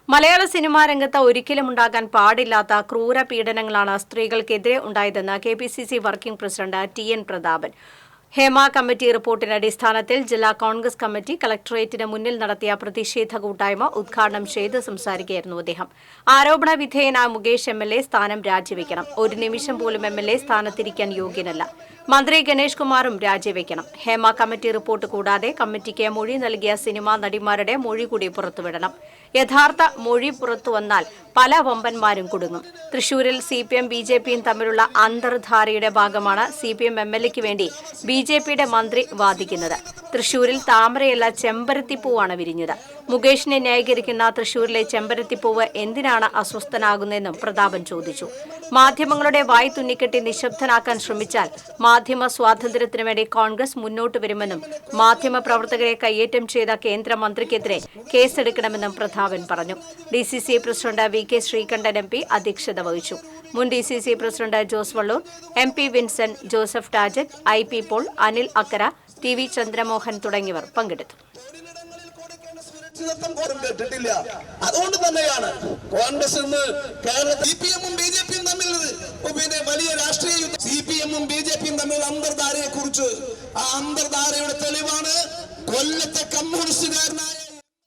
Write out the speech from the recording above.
മലയാള cinema രംഗത്ത് ഒരിക്കലും ഉണ്ടാകാൻ പാടില്ലാത്ത ക്രൂര പീഡനങ്ങളാണ് സ്ത്രീകൾക്കെതിരെ ഉണ്ടായതെന്ന് KPCC working president TN. Prathapan. Hema committee റിപ്പോർട്ടിന്റെ അടിസ്ഥാനത്തിൽ ജില്ലാ കോൺഗ്രസ് കമ്മിറ്റി കളക്ടറേറ്റിന് മുന്നിൽ നടത്തിയ പ്രതിഷേധ കൂട്ടായ്മ ഉദ്ഘാടനം ചെയ്ത് സംസാരിക്കുകയായിരുന്നു അദ്ദേഹം. ആരോപണ വിധേയനായ മുകേഷ് എം.എൽ.എ സ്ഥാനം രാജിവെക്കണം. ഒരു നിമിഷം പോലും എം.എൽ.എ സ്ഥാനത്തിരിക്കാൻ യോഗ്യനല്ല. മന്ത്രി ഗണേഷ് കുമാറും രാജിവെക്കണം. ഹേമ കമ്മിറ്റി റിപ്പോർട്ട് കൂടാതെ കമ്മിറ്റിക്ക് മൊഴി നൽകിയ സിനിമാ നടിമാരുടെ മൊഴി കൂടി പുറത്തുവിടണം. യഥാർത്ഥ മൊഴി പുറത്തുവന്നാൽ പല വമ്പന്മാരും കുടുങ്ങും. തൃശൂരിൽ സിപിഎം ബിജെപിയും തമ്മിലുള്ള അന്തർധാരയുടെ ഭാഗമാണ് സിപിഎം എം.എൽ.എക്ക് വേണ്ടി ബിജെപിയുടെ മന്ത്രി വാദിക്കുന്നത്. തൃശൂരിൽ താമരയല്ല ചെമ്പരത്തിപ്പൂവാണ് വിരിഞ്ഞത്. മുകേഷിനെ ന്യായീകരിക്കുന്ന തൃശൂരിലെ ചെമ്പരത്തിപ്പൂവ് എന്തിനാണ് അസ്വസ്ഥനാകുന്നതെന്നും പ്രതാപൻ ചോദിച്ചു. മാധ്യമങ്ങളുടെ വായ് തുന്നിക്കെട്ടി നിശബ്ദനാക്കാൻ ശ്രമിച്ചാൽ മാധ്യമ സ്വാതന്ത്ര്യത്തിനു വേണ്ടി കോൺഗ്രസ് മുന്നോട്ട് വരുമെന്നും മാധ്യമ പ്രവർത്തകരെ കയ്യേറ്റം ചെയ്ത കേന്ദ്രമന്ത്രിക്കെതിരെ കേസെടുക്കണമെന്നും പ്രതാപൻ പറഞ്ഞു. DCC president V K. Sreekandan MP അധ്യക്ഷത വഹിച്ചു. മുൻ DCC president Jose Vallur, M P. Vincent, Joseph Tajet, I P. Paul, Anil Akkara, T V. Chandramohan തുടങ്ങിയവർ പങ്കെടുത്തു. അതുകൊണ്ട് തന്നെയാണ് കോൺഗ്രസ് സിപിഎമ്മും ബിജെപിയും തമ്മിൽ വലിയ രാഷ്ട്രീയ യുദ്ധം. സിപിഎമ്മും ബിജെപിയും തമ്മിൽ അന്തർധാരയെ കുറിച്ച് ആ അന്തർധാരയുടെ തെളിവാണ് കൊല്ലത്തെ കമ്മ്യൂണിസ്റ്റുകാരനായ